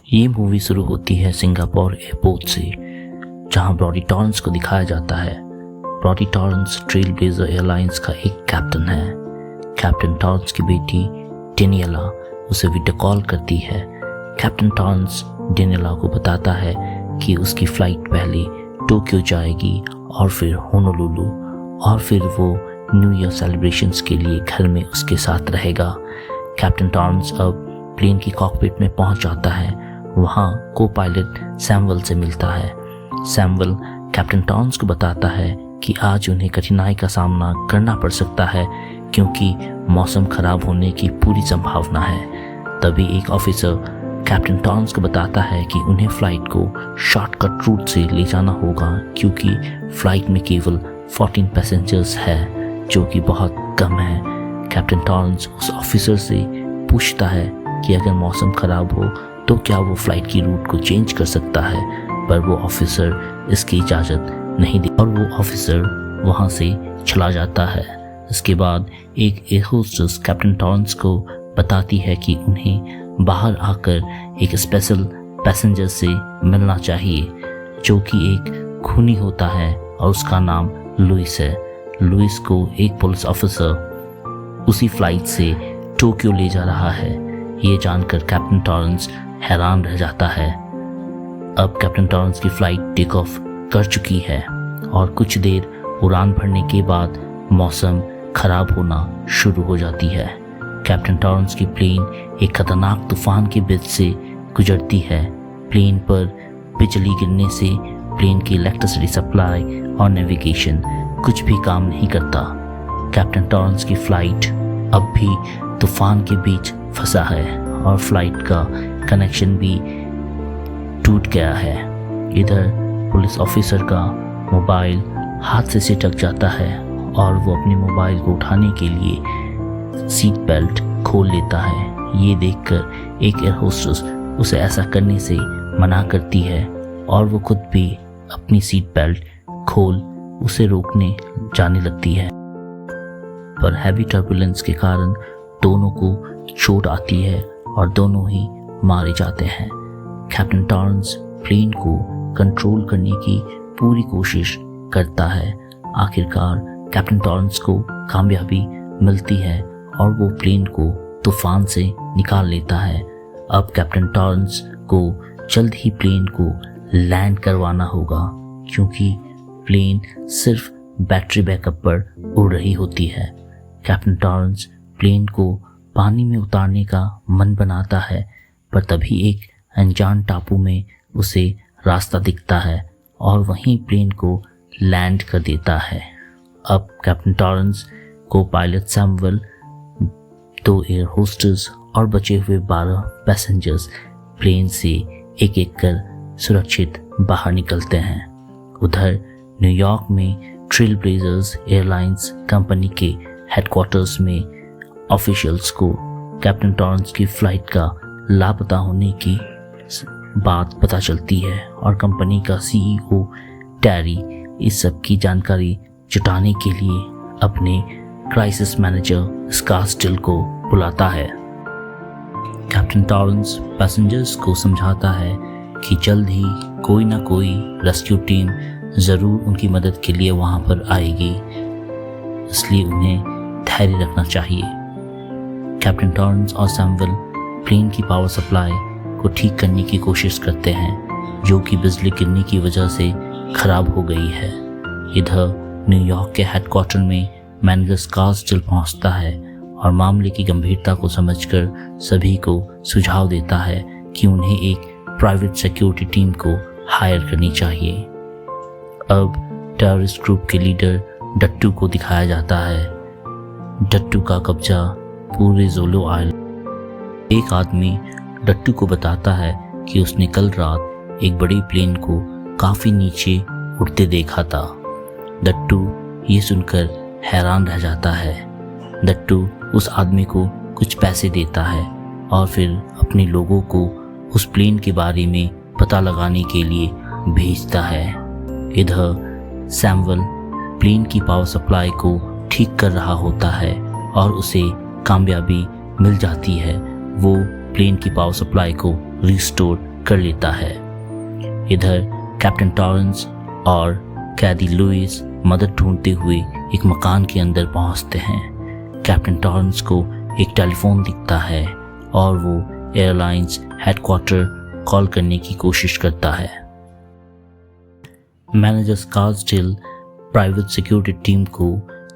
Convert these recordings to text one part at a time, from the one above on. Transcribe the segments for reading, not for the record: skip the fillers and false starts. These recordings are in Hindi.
ये मूवी शुरू होती है सिंगापुर एयरपोर्ट से, जहां ब्रॉडी टॉरेंस को दिखाया जाता है। Brody Torrance Trailblazer Airlines का एक कैप्टन है। कैप्टन टॉरेंस की बेटी डेनियला उसे वीडियो कॉल करती है। कैप्टन टॉरेंस डेनियला को बताता है कि उसकी फ़्लाइट पहले टोक्यो जाएगी और फिर होनोलुलु, और फिर वो न्यू ईयर सेलिब्रेशंस के लिए घर में उसके साथ रहेगा। कैप्टन टॉरेंस अब प्लेन की कॉकपिट में पहुंच जाता है। वहां को पायलट सैमुअल से मिलता है। सैमुअल कैप्टन टॉरेंस को बताता है कि आज उन्हें कठिनाई का सामना करना पड़ सकता है क्योंकि मौसम खराब होने की पूरी संभावना है। तभी एक ऑफिसर कैप्टन टॉरेंस को बताता है कि उन्हें फ़्लाइट को शॉर्टकट रूट से ले जाना होगा क्योंकि फ़्लाइट में केवल 14 पैसेंजर्स है, जो कि बहुत कम है। कैप्टन टॉरेंस उस ऑफिसर से पूछता है कि अगर मौसम ख़राब हो तो क्या वो फ़्लाइट की रूट को चेंज कर सकता है, पर वो ऑफिसर इसकी इजाज़त नहीं दी और वो ऑफिसर वहाँ से चला जाता है। इसके बाद एक एयर होस्टेस कैप्टन टॉरेंस को बताती है कि उन्हें बाहर आकर एक स्पेशल पैसेंजर से मिलना चाहिए, जो कि एक खूनी होता है और उसका नाम लुइस है। लुइस को एक पुलिस ऑफिसर उसी फ्लाइट से टोक्यो ले जा रहा है। ये जानकर कैप्टन टॉरेंस हैरान रह जाता है। अब कैप्टन टॉरेंस की फ़्लाइट टेक ऑफ कर चुकी है और कुछ देर उड़ान भरने के बाद मौसम खराब होना शुरू हो जाती है। कैप्टन टॉरेंस की प्लेन एक खतरनाक तूफान के बीच से गुजरती है। प्लेन पर बिजली गिरने से प्लेन की इलेक्ट्रिसिटी सप्लाई और नेविगेशन कुछ भी काम नहीं करता। कैप्टन टॉरेंस की फ़्लाइट अब भी तूफान के बीच फंसा है और फ्लाइट का कनेक्शन भी टूट गया है। इधर पुलिस ऑफिसर का मोबाइल हाथ से सिटक जाता है और वो अपने मोबाइल को उठाने के लिए सीट बेल्ट खोल लेता है। ये देखकर एक एयर होस्टेस उसे ऐसा करने से मना करती है और वो खुद भी अपनी सीट बेल्ट खोल उसे रोकने जाने लगती है, पर हैवी टर्बुलेंस के कारण दोनों को चोट आती है और दोनों ही मारे जाते हैं। कैप्टन टॉरेंस प्लेन को कंट्रोल करने की पूरी कोशिश करता है। आखिरकार कैप्टन टॉरेंस को कामयाबी मिलती है और वो प्लेन को तूफान से निकाल लेता है। अब कैप्टन टॉरेंस को जल्द ही प्लेन को लैंड करवाना होगा क्योंकि प्लेन सिर्फ बैटरी बैकअप पर उड़ रही होती है। कैप्टन टॉरेंस प्लेन को पानी में उतारने का मन बनाता है, पर तभी एक अनजान टापू में उसे रास्ता दिखता है और वहीं प्लेन को लैंड कर देता है। अब कैप्टन टॉरेंस को पायलट सैमुअल, 2 एयर होस्टेस और बचे हुए 12 पैसेंजर्स प्लेन से एक एक कर सुरक्षित बाहर निकलते हैं। उधर न्यूयॉर्क में ट्रेल ब्लेजर्स एयरलाइंस कंपनी के हेडक्वार्टर्स में ऑफिशियल्स को कैप्टन टॉरेंस की फ़्लाइट का लापता होने की बात पता चलती है और कंपनी का सीईओ टैरी इस सब की जानकारी जुटाने के लिए अपने क्राइसिस मैनेजर स्कॉट स्टिल को बुलाता है। कैप्टन टॉरेंस पैसेंजर्स को समझाता है कि जल्द ही कोई ना कोई रेस्क्यू टीम ज़रूर उनकी मदद के लिए वहाँ पर आएगी, इसलिए उन्हें धैर्य रखना चाहिए। कैप्टन टॉरेंस और सैमुअल प्लेन की पावर सप्लाई को ठीक करने की कोशिश करते हैं, जो कि बिजली गिरने की वजह से खराब हो गई है। इधर न्यूयॉर्क के हेडक्वार्टर में मैनेजर स्कॉट स्टिल पहुंचता है और मामले की गंभीरता को समझकर सभी को सुझाव देता है कि उन्हें एक प्राइवेट सिक्योरिटी टीम को हायर करनी चाहिए। अब टेररिस्ट ग्रुप के लीडर डट्टू को दिखाया जाता है। डट्टू का कब्जा पूरे जोलो आइलैंड। एक आदमी डट्टू को बताता है कि उसने कल रात एक बड़ी प्लेन को काफ़ी नीचे उड़ते देखा था। डट्टू ये सुनकर हैरान रह जाता है। डट्टू उस आदमी को कुछ पैसे देता है और फिर अपने लोगों को उस प्लेन के बारे में पता लगाने के लिए भेजता है। इधर सैमुअल प्लेन की पावर सप्लाई को ठीक कर रहा होता है और उसे कामयाबी मिल जाती है। वो प्लेन की पावर सप्लाई को रिस्टोर कर लेता है। इधर कैप्टन टॉरेंस और कैदी लुइस मदद ढूंढते हुए एक मकान के अंदर पहुंचते हैं। कैप्टन टॉरेंस को एक टेलीफोन दिखता है और वो एयरलाइंस हेडक्वार्टर कॉल करने की कोशिश करता है। मैनेजर स्कार्सडेल प्राइवेट सिक्योरिटी टीम को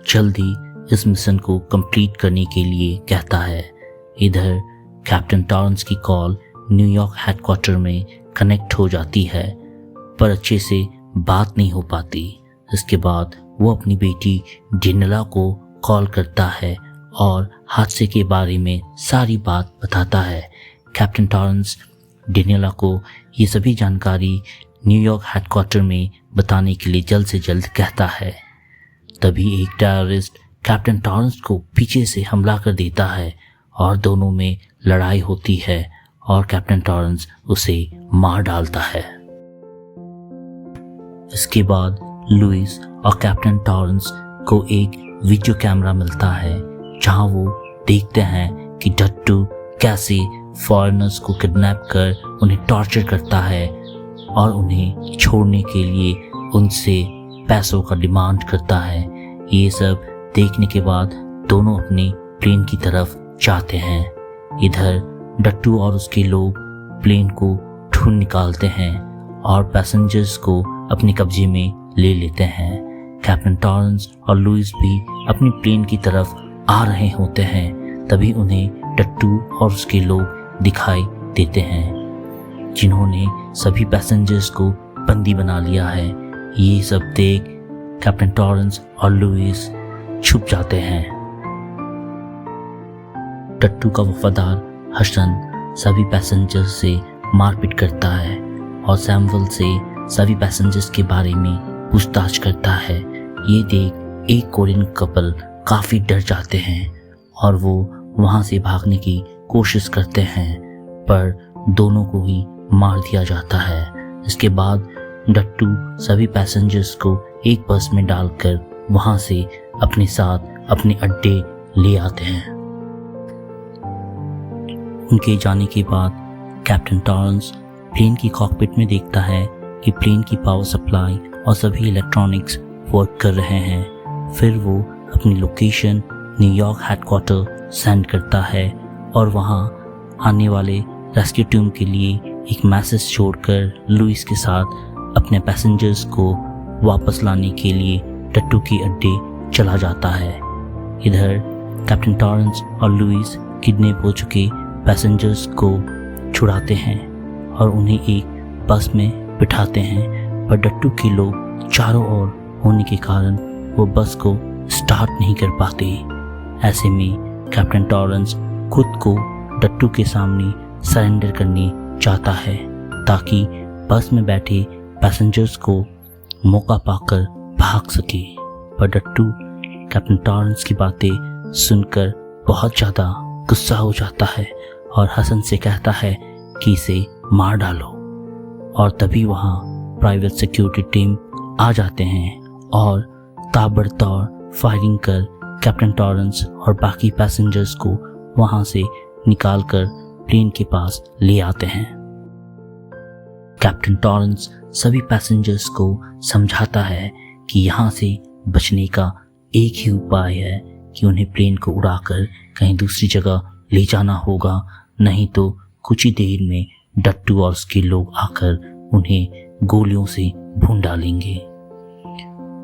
जल्दी इस मिशन को कंप्लीट करने के लिए कहता है। इधर कैप्टन टॉरेंस की कॉल न्यूयॉर्क हेडक्वार्टर में कनेक्ट हो जाती है, पर अच्छे से बात नहीं हो पाती। इसके बाद वो अपनी बेटी डेनियला को कॉल करता है और हादसे के बारे में सारी बात बताता है। कैप्टन टॉरेंस डेनियला को ये सभी जानकारी न्यूयॉर्क हेडक्वार्टर में बताने के लिए जल्द से जल्द कहता है। तभी एक टेररिस्ट कैप्टन टॉरेंस को पीछे से हमला कर देता है और दोनों में लड़ाई होती है और कैप्टन टॉरेंस उसे मार डालता है। इसके बाद लुइस और कैप्टन टॉरेंस को एक वीडियो कैमरा मिलता है जहां वो देखते हैं कि डट्टू कैसे फॉरेनर्स को किडनैप कर उन्हें टॉर्चर करता है और उन्हें छोड़ने के लिए उनसे पैसों का डिमांड करता है। ये सब देखने के बाद दोनों अपने प्लेन की तरफ जाते हैं। इधर डट्टू और उसके लोग प्लेन को ढूंढ निकालते हैं और पैसेंजर्स को अपने कब्जे में ले लेते हैं। कैप्टन टॉरेंस और लुइस भी अपनी प्लेन की तरफ आ रहे होते हैं। तभी उन्हें डट्टू और उसके लोग दिखाई देते हैं जिन्होंने सभी पैसेंजर्स को बंदी बना लिया है। ये सब देख कैप्टन टॉरेंस और लुइस छुप जाते हैं। डट्टू का वफादार हसन सभी पैसेंजर्स से मारपीट करता है और सैमुअल से सभी पैसेंजर्स के बारे में पूछताछ करता है। ये देख एक कोरियन कपल काफ़ी डर जाते हैं और वो वहाँ से भागने की कोशिश करते हैं, पर दोनों को ही मार दिया जाता है। इसके बाद डट्टू सभी पैसेंजर्स को एक बस में डालकर वहाँ से अपने साथ अपने अड्डे ले आते हैं। उनके जाने के बाद कैप्टन टॉरेंस प्लेन की कॉकपिट में देखता है कि प्लेन की पावर सप्लाई और सभी इलेक्ट्रॉनिक्स वर्क कर रहे हैं। फिर वो अपनी लोकेशन न्यूयॉर्क हेडक्वार्टर सेंड करता है और वहाँ आने वाले रेस्क्यू टीम के लिए एक मैसेज छोड़कर लुइस के साथ अपने पैसेंजर्स को वापस लाने के लिए डट्टू के अड्डे चला जाता है। इधर कैप्टन टॉरेंस और लुइस किडनैप हो चुके पैसेंजर्स को छुड़ाते हैं और उन्हें एक बस में बिठाते हैं, पर डट्टू के लोग चारों ओर होने के कारण वो बस को स्टार्ट नहीं कर पाते। ऐसे में कैप्टन टॉरेंस खुद को डट्टू के सामने सरेंडर करने चाहता है ताकि बस में बैठे पैसेंजर्स को मौका पाकर भाग सके। पर डट्टू कैप्टन टॉरेंस की बातें सुनकर बहुत ज़्यादा गुस्सा हो जाता है और हसन से कहता है कि इसे मार डालो। और तभी वहाँ प्राइवेट सिक्योरिटी टीम आ जाते हैं और ताबड़तोड़ फायरिंग कर कैप्टन टॉरेंस और बाकी पैसेंजर्स को वहाँ से निकालकर प्लेन के पास ले आते हैं। कैप्टन टॉरेंस सभी पैसेंजर्स को समझाता है कि यहाँ से बचने का एक ही उपाय है कि उन्हें प्लेन को उड़ाकर कहीं दूसरी जगह ले जाना होगा, नहीं तो कुछ ही देर में डट्टू और उसके लोग आकर उन्हें गोलियों से भून डालेंगे।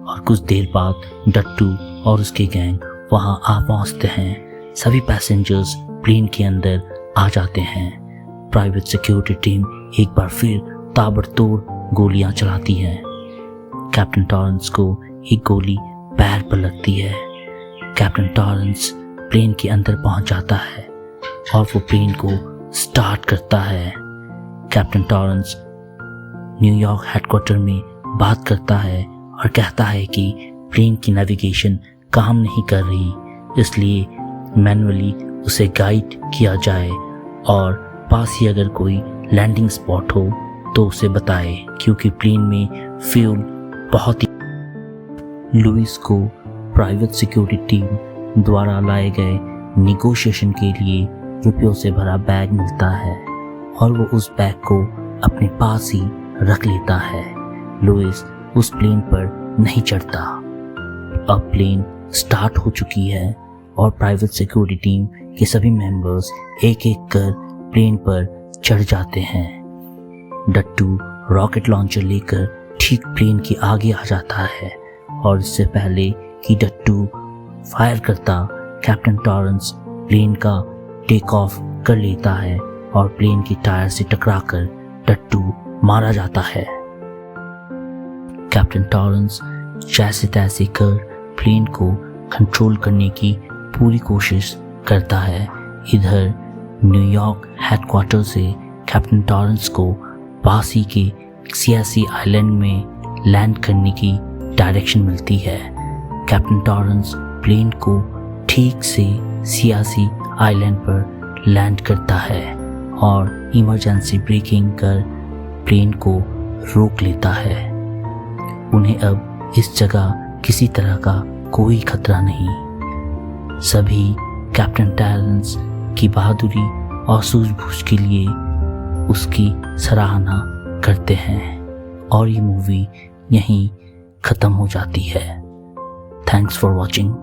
और कुछ देर बाद डट्टू और उसके गैंग वहां आ पहुंचते हैं। सभी पैसेंजर्स प्लेन के अंदर आ जाते हैं। प्राइवेट सिक्योरिटी टीम एक बार फिर ताबड़तोड़ गोलियां चलाती है। कैप्टन टॉरेंस को एक गोली पैर पर लगती है। कैप्टन टॉरेंस प्लेन के अंदर पहुंच जाता है और वो प्लेन को स्टार्ट करता है। कैप्टन टॉरेंस न्यूयॉर्क हेडक्वार्टर में बात करता है और कहता है कि प्लेन की नेविगेशन काम नहीं कर रही, इसलिए मैन्युअली उसे गाइड किया जाए और पास ही अगर कोई लैंडिंग स्पॉट हो तो उसे बताए, क्योंकि प्लेन में फ्यूल बहुत ही। लुइस को प्राइवेट सिक्योरिटी टीम द्वारा लाए गए नेगोशिएशन के लिए रुपयों से भरा बैग मिलता है और वो उस बैग को अपने पास ही रख लेता है। लुइस उस प्लेन पर नहीं चढ़ता। अब प्लेन स्टार्ट हो चुकी है और प्राइवेट सिक्योरिटी टीम के सभी मेंबर्स एक एक कर प्लेन पर चढ़ जाते हैं। डट्टू रॉकेट लॉन्चर लेकर ठीक प्लेन के आगे आ जाता है और इससे पहले कि डट्टू फायर करता, कैप्टन टॉरेंस प्लेन का टेक ऑफ कर लेता है और प्लेन के टायर से टकराकर डट्टू मारा जाता है। कैप्टन टॉरेंस जैसे तैसे कर प्लेन को कंट्रोल करने की पूरी कोशिश करता है। इधर न्यूयॉर्क हेडक्वार्टर से कैप्टन टॉरेंस को पास ही के सियासी आइलैंड में लैंड करने की डायरेक्शन मिलती है। कैप्टन टॉरेंस प्लेन को ठीक से सियासी आइलैंड पर लैंड करता है और इमरजेंसी ब्रेकिंग कर प्लेन को रोक लेता है। उन्हें अब इस जगह किसी तरह का कोई खतरा नहीं। सभी कैप्टन टॉरेंस की बहादुरी और सूझबूझ के लिए उसकी सराहना करते हैं और ये मूवी यहीं ख़त्म हो जाती है। Thanks for watching.